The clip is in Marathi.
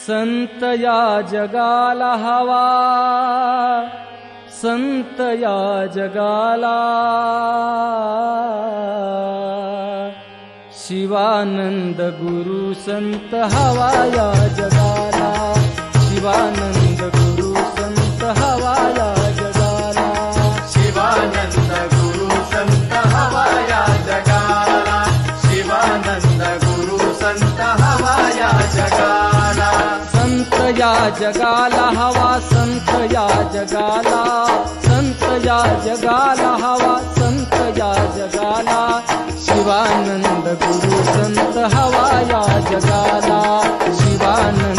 संत या जगाला हवा, संत या जगाला, शिवानंद गुरु संत हवा या जगाला, शिवानंद गुरु संत हवा या जगाला, शिवानंद गुरु संत हवा या जगाला, शिवानंद गुरु संत हवा या जगाला, संत या जगाला हवा, संत या जगाला, संत या जगाला हवा, संत या जगाला, शिवानंद गुरु संत हवा या जगाला, शिवानंद